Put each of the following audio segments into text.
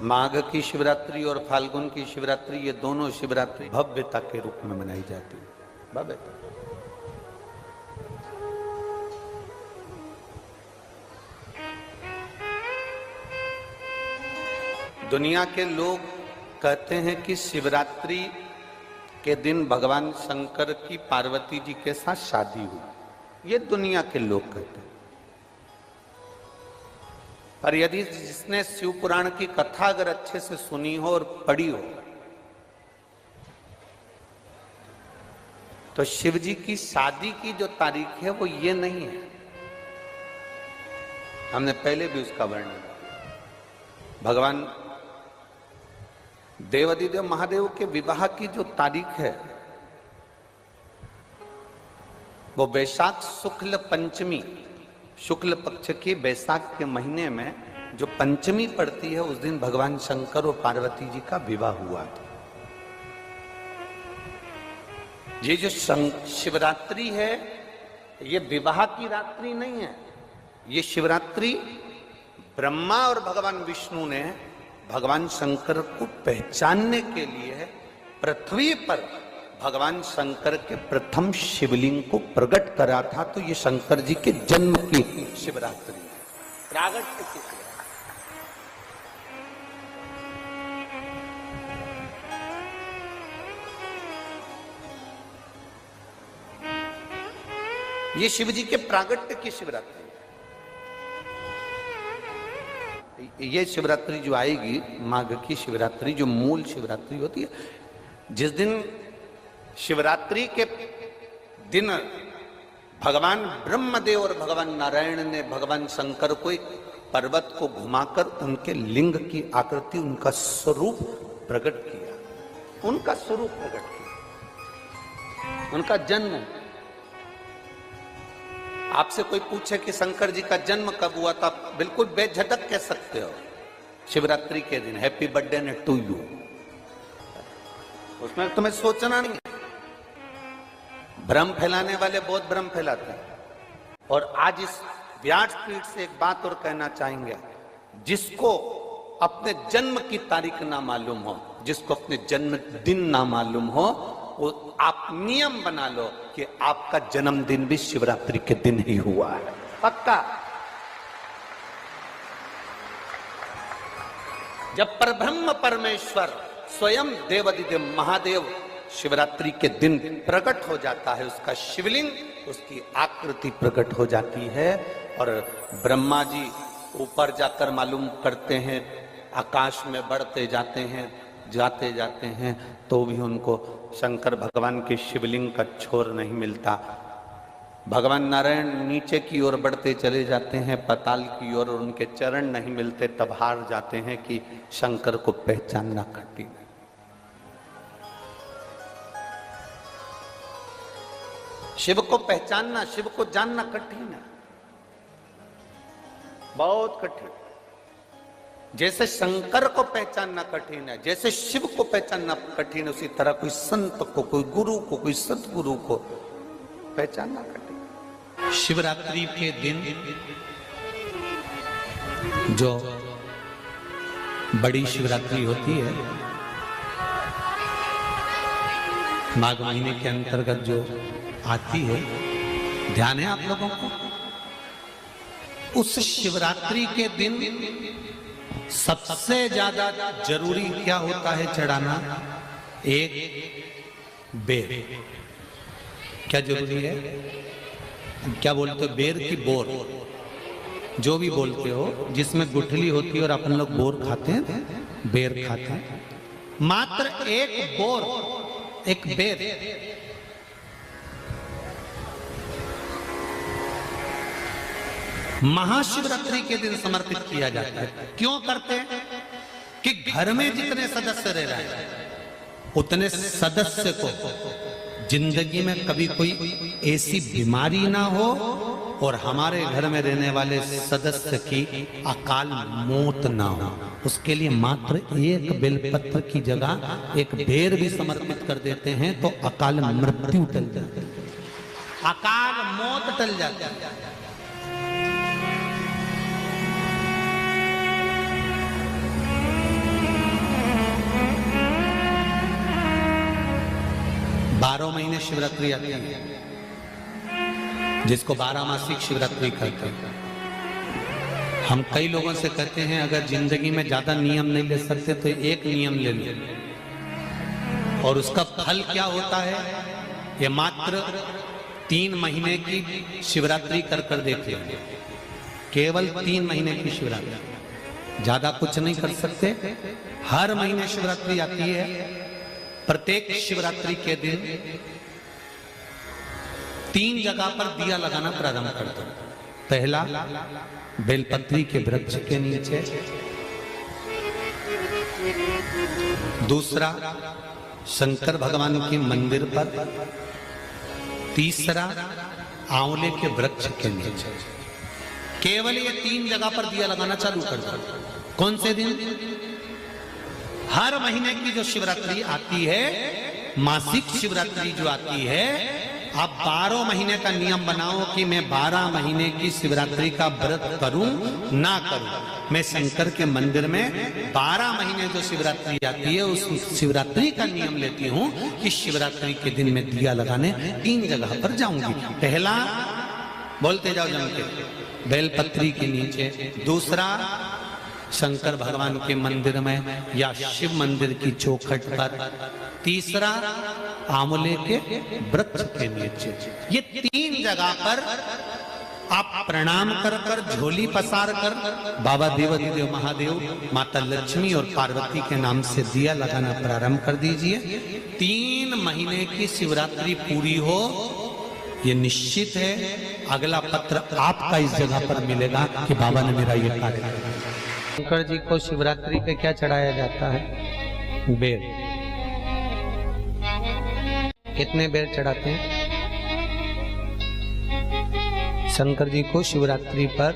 माघ की शिवरात्रि और फाल्गुन की शिवरात्रि, ये दोनों शिवरात्रि भव्यता के रूप में मनाई जाती है। भव्यता। दुनिया के लोग कहते हैं कि शिवरात्रि के दिन भगवान शंकर की पार्वती जी के साथ शादी हुई, ये दुनिया के लोग कहते हैं। पर यदि जिसने शिव पुराण की कथा अगर अच्छे से सुनी हो और पढ़ी हो, तो शिव जी की शादी की जो तारीख है वो ये नहीं है। हमने पहले भी उसका वर्णन किया। भगवान देवाधिदेव महादेव के विवाह की जो तारीख है वो वैशाख शुक्ल पंचमी, शुक्ल पक्ष की वैशाख के महीने में जो पंचमी पड़ती है, उस दिन भगवान शंकर और पार्वती जी का विवाह हुआ था। ये जो शिवरात्रि है, ये विवाह की रात्रि नहीं है। ये शिवरात्रि ब्रह्मा और भगवान विष्णु ने भगवान शंकर को पहचानने के लिए पृथ्वी पर भगवान शंकर के प्रथम शिवलिंग को प्रकट करा था। तो ये शंकर जी के जन्म की शिवरात्रि है, प्रागट्य की शिवरात्रि। ये शिव जी के प्रागट्य की शिवरात्रि। ये शिवरात्रि जो आएगी, माघ की शिवरात्रि, जो मूल शिवरात्रि होती है, जिस दिन शिवरात्रि के दिन भगवान ब्रह्मदेव और भगवान नारायण ने भगवान शंकर को एक पर्वत को घुमाकर उनके लिंग की आकृति, उनका स्वरूप प्रकट किया, उनका स्वरूप प्रकट किया, उनका जन्म। आपसे कोई पूछे कि शंकर जी का जन्म कब हुआ, तो आप बिल्कुल बेझिझक कह सकते हो शिवरात्रि के दिन हैप्पी बर्थडे टू यू। उसमें तुम्हें सोचना नहीं। भ्रम फैलाने वाले बहुत भ्रम फैलाते हैं। और आज इस व्यासपीठ से एक बात और कहना चाहेंगे, जिसको अपने जन्म की तारीख ना मालूम हो, जिसको अपने जन्मदिन ना मालूम हो, वो आप नियम बना लो कि आपका जन्मदिन भी शिवरात्रि के दिन ही हुआ है, पक्का। जब परब्रह्म परमेश्वर स्वयं देवाधिदेव महादेव शिवरात्रि के दिन प्रकट हो जाता है, उसका शिवलिंग, उसकी आकृति प्रकट हो जाती है, और ब्रह्मा जी ऊपर जाकर मालूम करते हैं, आकाश में बढ़ते जाते हैं, तो भी उनको शंकर भगवान के शिवलिंग का छोर नहीं मिलता। भगवान नारायण नीचे की ओर बढ़ते चले जाते हैं, पाताल की ओर, और उनके चरण नहीं मिलते, तब हार जाते हैं कि शंकर को पहचानना कठिन है। शिव को पहचानना, शिव को जानना कठिन है, बहुत कठिन। जैसे शंकर को पहचानना कठिन है, जैसे शिव को पहचानना कठिन है, उसी तरह कोई संत को, कोई गुरु को, कोई सतगुरु को पहचानना कठिन। शिवरात्रि के दिन जो बड़ी शिवरात्रि होती है, माघ महीने के अंतर्गत जो आती है, ध्यान है आप लोगों को? उस शिवरात्रि के दिन सबसे ज्यादा जरूरी क्या होता है चढ़ाना? एक बेर। क्या जरूरी है? क्या बोलते हो? बेर की बोर, जो भी बोलते हो, जिसमें गुठली होती है और अपन लोग बोर खाते हैं, बेर खाते हैं। मात्र एक बोर, एक बेर महाशिवरात्रि के दिन समर्पित किया जाता है। क्यों करते हैं? कि घर में जितने सदस्य रह रहे हैं, उतने सदस्य को जिंदगी में कभी कोई ऐसी बीमारी ना हो, और हमारे घर में रहने वाले सदस्य की अकाल मौत ना हो। उसके लिए मात्र एक बेलपत्र की जगह एक बेर भी समर्पित कर देते हैं, तो अकाल मृत्यु टल जाती है, अकाल मौत टल जाती है। 12 महीने शिवरात्रि आती है, जिसको 12 मासिक शिवरात्रि कहते हैं। हम कई लोगों से कहते हैं अगर जिंदगी में ज्यादा नियम नहीं ले सकते तो एक नियम ले लो, और उसका फल क्या होता है ये मात्र 3 महीने की शिवरात्रि कर कर देख लो। केवल 3 महीने की शिवरात्रि, ज्यादा कुछ नहीं कर सकते। हर महीने शिवरात्रि आती है। प्रत्येक शिवरात्रि के दिन 3 जगह पर दिया लगाना प्रारंभ कर दो। पहला, बेलपत्री के वृक्ष के नीचे। दूसरा, शंकर भगवान के मंदिर पर। तीसरा, आंवले के वृक्ष के नीचे। केवल ये 3 जगह पर दिया लगाना चालू कर दो। कौन से दिन? हर महीने की जो शिवरात्रि आती है, मासिक शिवरात्रि जो आती है, आप 12 महीने का नियम बनाओ कि मैं 12 महीने की शिवरात्रि का व्रत करूं ना करूं। मैं शंकर के मंदिर में 12 महीने जो शिवरात्रि आती है उस शिवरात्रि का नियम लेती हूं कि शिवरात्रि के दिन में दिया लगाने 3 जगह पर जाऊंगी। पहला, बोलते जाओ जम के, बेलपत्री के नीचे। दूसरा, शंकर भगवान के मंदिर में या शिव मंदिर की चौखट पर। तीसरा, आंवले के वृक्ष के नीचे। ये 3 जगह पर आप प्रणाम कर कर, झोली पसार कर बाबा देवाधिदेव महादेव, माता लक्ष्मी और पार्वती के नाम से दिया लगाना प्रारंभ कर दीजिए। 3 महीने की शिवरात्रि पूरी हो, ये निश्चित है अगला पत्र आपका इस जगह पर मिलेगा कि बाबा ने मेरा ये कार्य किया। शंकर जी को शिवरात्रि पे क्या चढ़ाया जाता है? बेर। कितने बेर चढ़ाते हैं? शंकर जी को शिवरात्रि पर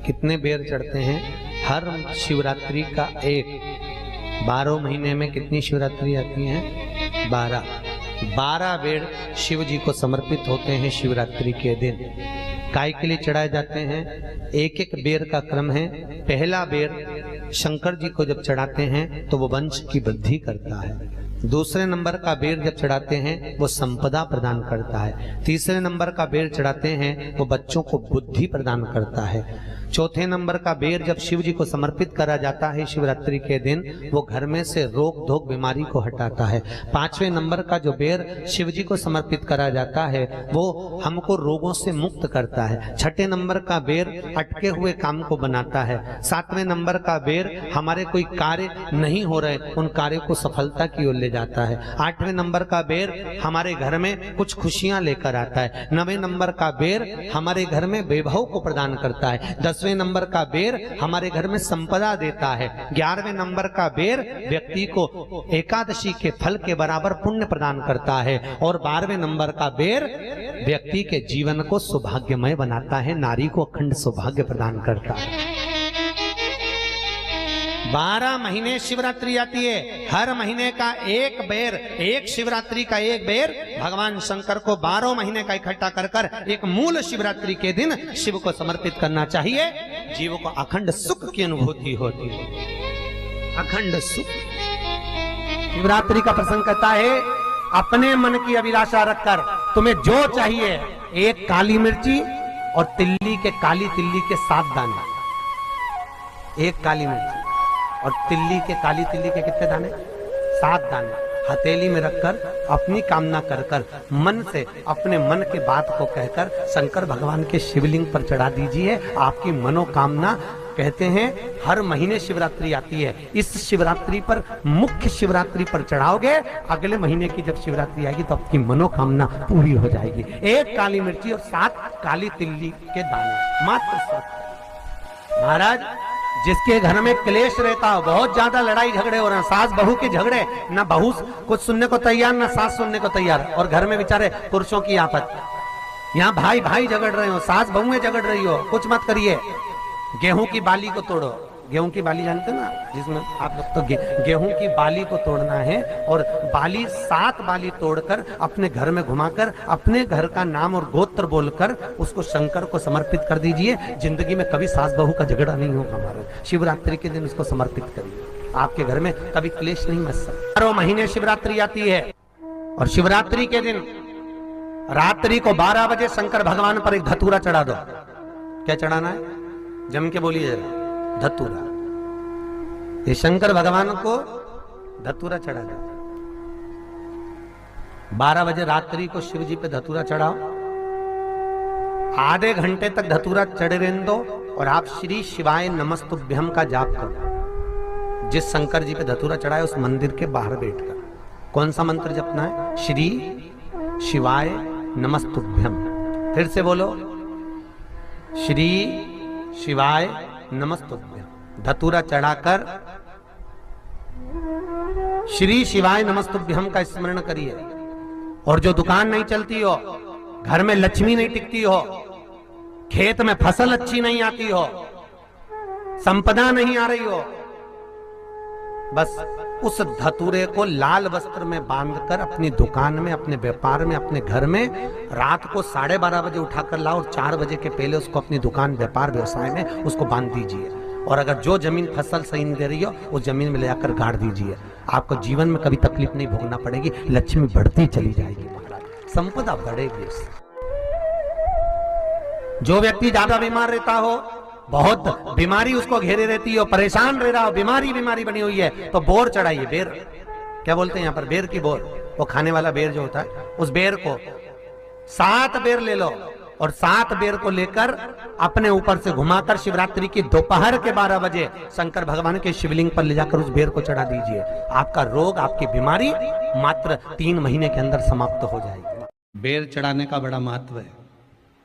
कितने बेर चढ़ते हैं? हर शिवरात्रि का एक। 12 महीने में कितनी शिवरात्रि आती हैं? 12 बेर शिव जी को समर्पित होते हैं शिवरात्रि के दिन। काय के लिए चढ़ाए जाते हैं? एक एक बेर का क्रम है। पहला बेर शंकर जी को जब चढ़ाते हैं तो वो वंश की वृद्धि करता है। दूसरे नंबर का बेर जब चढ़ाते हैं वो संपदा प्रदान करता है। तीसरे नंबर का बेर चढ़ाते हैं वो बच्चों को बुद्धि प्रदान करता है। चौथे नंबर का बेर जब शिव जी को समर्पित करा जाता है शिवरात्रि के दिन, वो घर में से रोग धोक बीमारी को हटाता है। 5वें नंबर का जो बेर शिव जी को समर्पित करा जाता है वो हमको रोगों से मुक्त करता है। 6ठे नंबर का बेर अटके हुए काम को बनाता है। 7वें नंबर का बेर हमारे कोई कार्य नहीं हो रहे उन कार्यों को सफलता की ओर ले जाता है। 8वें नंबर का बेर हमारे घर में कुछ खुशियां लेकर आता है। 9वें नंबर का बेर हमारे घर में वैभव को प्रदान करता है। 10वें नंबर का बेर हमारे घर में संपदा देता है। 11वें नंबर का बेर व्यक्ति को एकादशी के फल के बराबर पुण्य प्रदान करता है। और 12वें नंबर का बेर व्यक्ति के जीवन को सौभाग्यमय बनाता है, नारी को अखंड सौभाग्य प्रदान करता है। 12 महीने शिवरात्रि आती है। हर महीने का एक बेर, एक शिवरात्रि का एक बेर भगवान शंकर को 12 महीने का इकट्ठा कर कर एक मूल शिवरात्रि के दिन शिव को समर्पित करना चाहिए। जीव को अखंड सुख की अनुभूति होती है, अखंड सुख। शिवरात्रि का प्रसंग कहता है अपने मन की अभिलाषा रखकर तुम्हें जो चाहिए, एक काली मिर्ची और तिल्ली के, काली तिल्ली के 7 दाने। एक काली मिर्ची और तिल्ली के, काली तिल्ली के कितने दाने? 7 दाने हथेली में रखकर अपनी कामना कर कर मन से अपने मन के बात को कहकर शंकर भगवान के शिवलिंग पर चढ़ा दीजिए। आपकी मनोकामना, कहते हैं हर महीने शिवरात्रि आती है, इस शिवरात्रि पर, मुख्य शिवरात्रि पर चढ़ाओगे, अगले महीने की जब शिवरात्रि आएगी तो आपकी मनोकामना पूरी हो जाएगी। एक काली मिर्ची और 7 काली तिल्ली के दाने, मात्र 7। महाराज, जिसके घर में क्लेश रहता हो, बहुत ज्यादा लड़ाई झगड़े हो रहे हैं, सास बहू के झगड़े, ना बहू कुछ सुनने को तैयार ना सास सुनने को तैयार, और घर में बेचारे पुरुषों की आफत। यहाँ भाई भाई झगड़ रहे हो, सास बहुएं झगड़ रही हो, कुछ मत करिए। गेहूं की बाली को तोड़ो। गेहूं की बाली जानते ना, जिसमें आप लोग तो गेहूं की बाली को तोड़ना है, और बाली 7 बाली तोड़कर अपने घर में घुमाकर अपने घर का नाम और गोत्र बोलकर उसको शंकर को समर्पित कर दीजिए। जिंदगी में कभी सास बहू का झगड़ा नहीं होगा हमारे। शिवरात्रि के दिन उसको समर्पित करिए, आपके घर में कभी क्लेश नहीं मच सकता। 12 महीने शिवरात्रि आती है और शिवरात्रि के दिन रात्रि को 12 बजे शंकर भगवान पर एक धतूरा चढ़ा दो। क्या चढ़ाना है? जम के बोलिए जरा। धतूरा। ये शंकर भगवान को धतूरा चढ़ा दो। 12 बजे रात्रि को शिव जी पे धतूरा चढ़ाओ। आधे घंटे तक धतूरा चढ़े रहने दो और आप श्री शिवाय नमस्तुभ्यम का जाप करो। जिस शंकर जी पे धतूरा चढ़ाए उस मंदिर के बाहर बैठकर कौन सा मंत्र जपना है? श्री शिवाय नमस्तुभ्यम। फिर से बोलो, श्री शिवाय नमस्तुभ्यम। धतूरा चढ़ाकर श्री शिवाय नमस्तुभ्यम का स्मरण करिए। और जो दुकान नहीं चलती हो, घर में लक्ष्मी नहीं टिकती हो, खेत में फसल अच्छी नहीं आती हो, संपदा नहीं आ रही हो, बस उस धतूरे को लाल वस्त्र में बांधकर अपनी दुकान में, अपने व्यापार में, अपने घर में रात को 12:30 बजे उठाकर लाओ और 4 बजे के पहले उसको अपनी दुकान, व्यापार, व्यवसाय में उसको बांध दीजिए। और अगर जो जमीन फसल सही नहीं दे रही हो उस जमीन में ले जाकर गाड़ दीजिए। आपको जीवन में कभी तकलीफ नहीं भोगना पड़ेगी, लक्ष्मी बढ़ती चली जाएगी महाराज, संपदा बढ़ेगी। जो व्यक्ति ज्यादा बीमार रहता हो, बहुत बीमारी उसको घेरे रहती है, परेशान रह रहा हो, बीमारी बनी हुई है, तो बोर चढ़ाइए। बेर, क्या बोलते हैं यहाँ पर? बेर की बोर, वो खाने वाला बेर जो होता है, उस बेर को 7 बेर ले लो और 7 बेर को लेकर अपने ऊपर से घुमाकर शिवरात्रि की दोपहर के 12 बजे शंकर भगवान के शिवलिंग पर ले जाकर उस बेर को चढ़ा दीजिए। आपका रोग, आपकी बीमारी मात्र 3 महीने के अंदर समाप्त हो जाएगी। बेर चढ़ाने का बड़ा महत्व है।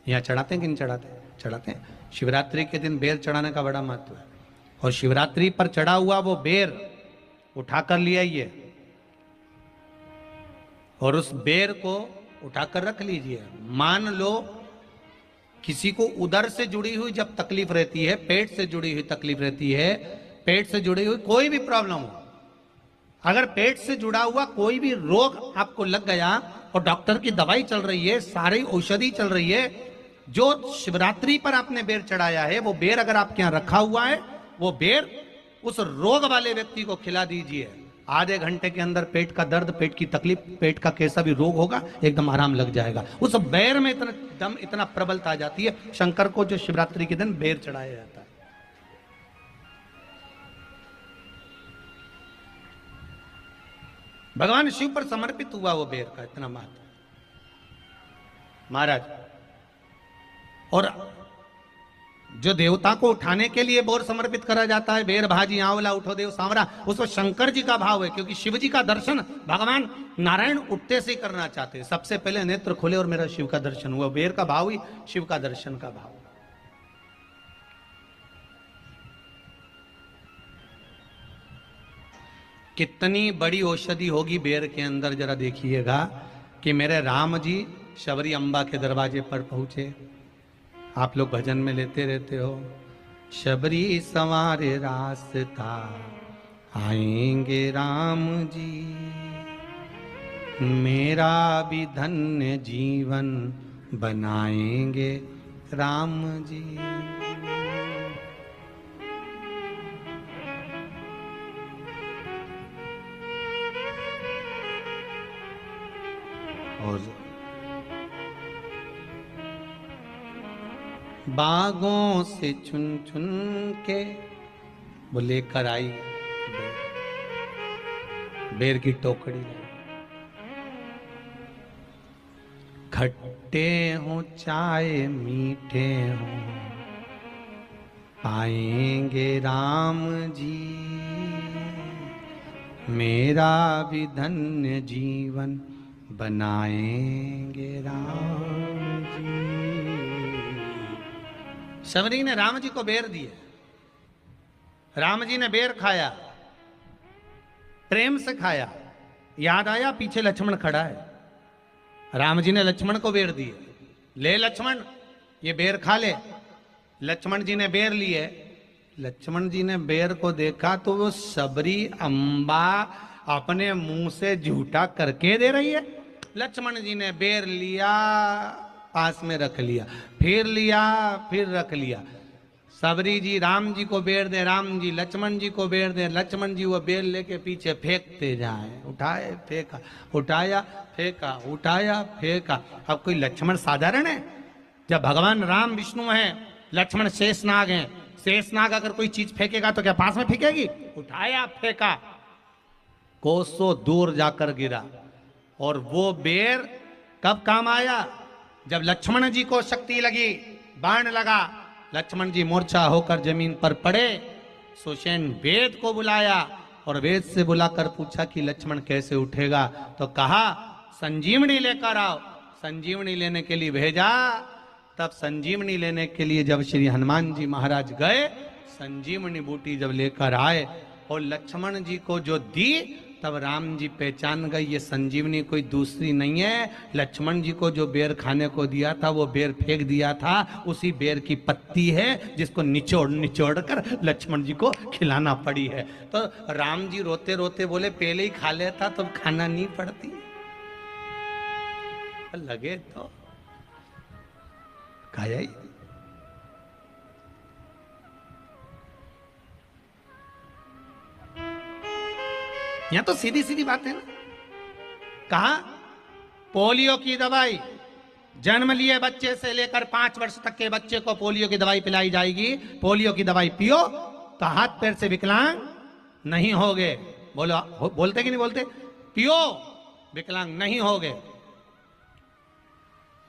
यहाँ चढ़ाते हैं कि नहीं चढ़ाते? चढ़ाते हैं। शिवरात्रि के दिन बेर चढ़ाने का बड़ा महत्व है। और शिवरात्रि पर चढ़ा हुआ वो बेर उठाकर ले आइए और उस बेर को उठाकर रख लीजिए। मान लो किसी को उदर से जुड़ी हुई जब तकलीफ रहती है, पेट से जुड़ी हुई तकलीफ रहती है, पेट से जुड़ी हुई कोई भी प्रॉब्लम हो, अगर पेट से जुड़ा हुआ कोई भी रोग आपको लग गया और डॉक्टर की दवाई चल रही है, सारी औषधि चल रही है, जो शिवरात्रि पर आपने बेर चढ़ाया है वो बेर अगर आपके यहां रखा हुआ है, वो बेर उस रोग वाले व्यक्ति को खिला दीजिए। आधे घंटे के अंदर पेट का दर्द, पेट की तकलीफ, पेट का कैसा भी रोग होगा, एकदम आराम लग जाएगा। उस बेर में इतना दम, इतना प्रबलता आ जाती है शंकर को जो शिवरात्रि के दिन बेर चढ़ाया जाता है। भगवान शिव पर समर्पित हुआ वो बेर का इतना महत्व महाराज। और जो देवता को उठाने के लिए बोर समर्पित करा जाता है, बेर भाजी आंवला उठो देव सांवरा, उसमें शंकर जी का भाव है, क्योंकि शिव जी का दर्शन भगवान नारायण उठते से ही करना चाहते हैं। सबसे पहले नेत्र खोले और मेरा शिव का दर्शन हुआ। बेर का भाव ही शिव का दर्शन का भाव। कितनी बड़ी औषधि होगी बेर के अंदर, जरा देखिएगा कि मेरे राम जी शबरी अम्बा के दरवाजे पर पहुंचे। आप लोग भजन में लेते रहते हो, शबरी संवारे रास्ता आएंगे राम जी, मेरा भी धन्य जीवन बनाएंगे राम जी। और बागों से चुन चुन के वो लेकर आई बेर की टोकरी। खट्टे हो चाहे मीठे हो पाएंगे राम जी, मेरा भी धन्य जीवन बनाएंगे राम जी। शबरी ने राम जी को बेर दिए, राम जी ने बेर खाया, प्रेम से खाया। याद आया पीछे लक्ष्मण खड़ा है, राम जी ने लक्ष्मण को बेर दिए, ले लक्ष्मण ये बेर खा ले। लक्ष्मण जी ने बेर लिए, लक्ष्मण जी ने बेर को देखा तो वो शबरी अम्बा अपने मुंह से झूठा करके दे रही है। लक्ष्मण जी ने बेर लिया, पास में रख लिया, फिर लिया, फिर रख लिया। सबरी जी राम जी को बेर दे, राम जी लक्ष्मण जी को बेर दे, लक्ष्मण जी वो बेर लेके पीछे फेंकते जाए, उठाए फेंका, उठाया फेंका, उठाया फेंका। अब कोई लक्ष्मण साधारण है? जब भगवान राम विष्णु हैं, लक्ष्मण शेषनाग हैं, शेषनाग अगर कोई चीज फेंकेगा तो क्या पास में फेंकेगी? उठाया फेंका, कोसों दूर जाकर गिरा। और वो बेर कब काम आया? जब लक्ष्मण जी को शक्ति लगी, बाण लगा, लक्ष्मण जी मूर्छा होकर जमीन पर पड़े, सुषेण वेद को बुलाया और वेद से बुलाकर पूछा कि लक्ष्मण कैसे उठेगा? तो कहा संजीवनी लेकर आओ। संजीवनी लेने के लिए भेजा। तब संजीवनी लेने के लिए जब श्री हनुमान जी महाराज गए, संजीवनी बूटी जब लेकर आए और लक्ष्मण जी को जो दी, तब राम जी पहचान गए ये संजीवनी कोई दूसरी नहीं है। लक्ष्मण जी को जो बेर खाने को दिया था, वो बेर फेंक दिया था, उसी बेर की पत्ती है जिसको निचोड़ निचोड़ कर लक्ष्मण जी को खिलाना पड़ी है। तो राम जी रोते रोते बोले पहले ही खा लेता तो खाना नहीं पड़ती। लगे तो खाया ही। यहां तो सीधी सीधी बात है ना। कहा पोलियो की दवाई जन्म लिए बच्चे से लेकर 5 वर्ष तक के बच्चे को पोलियो की दवाई पिलाई जाएगी। पोलियो की दवाई पियो तो हाथ पैर से विकलांग नहीं होगे। बोलो, बोलते कि नहीं बोलते? पियो विकलांग नहीं होगे।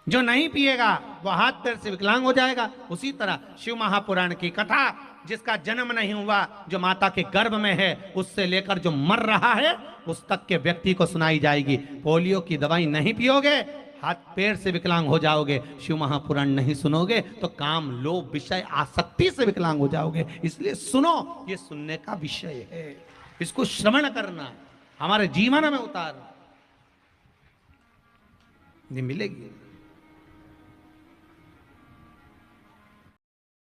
जो नहीं पिएगा वो हाथ पैर से विकलांग हो जाएगा। उसी तरह शिव महापुराण की कथा, जिसका जन्म नहीं हुआ, जो माता के गर्भ में है, उससे लेकर जो मर रहा है उस तक के व्यक्ति को सुनाई जाएगी। पोलियो की दवाई नहीं पियोगे, हाथ पैर से विकलांग हो जाओगे। शिव महापुराण नहीं सुनोगे तो काम, लोभ, विषय, आसक्ति से विकलांग हो जाओगे। इसलिए सुनो, ये सुनने का विषय है, इसको श्रवण करना, हमारे जीवन में उतारना। नहीं मिलेगी।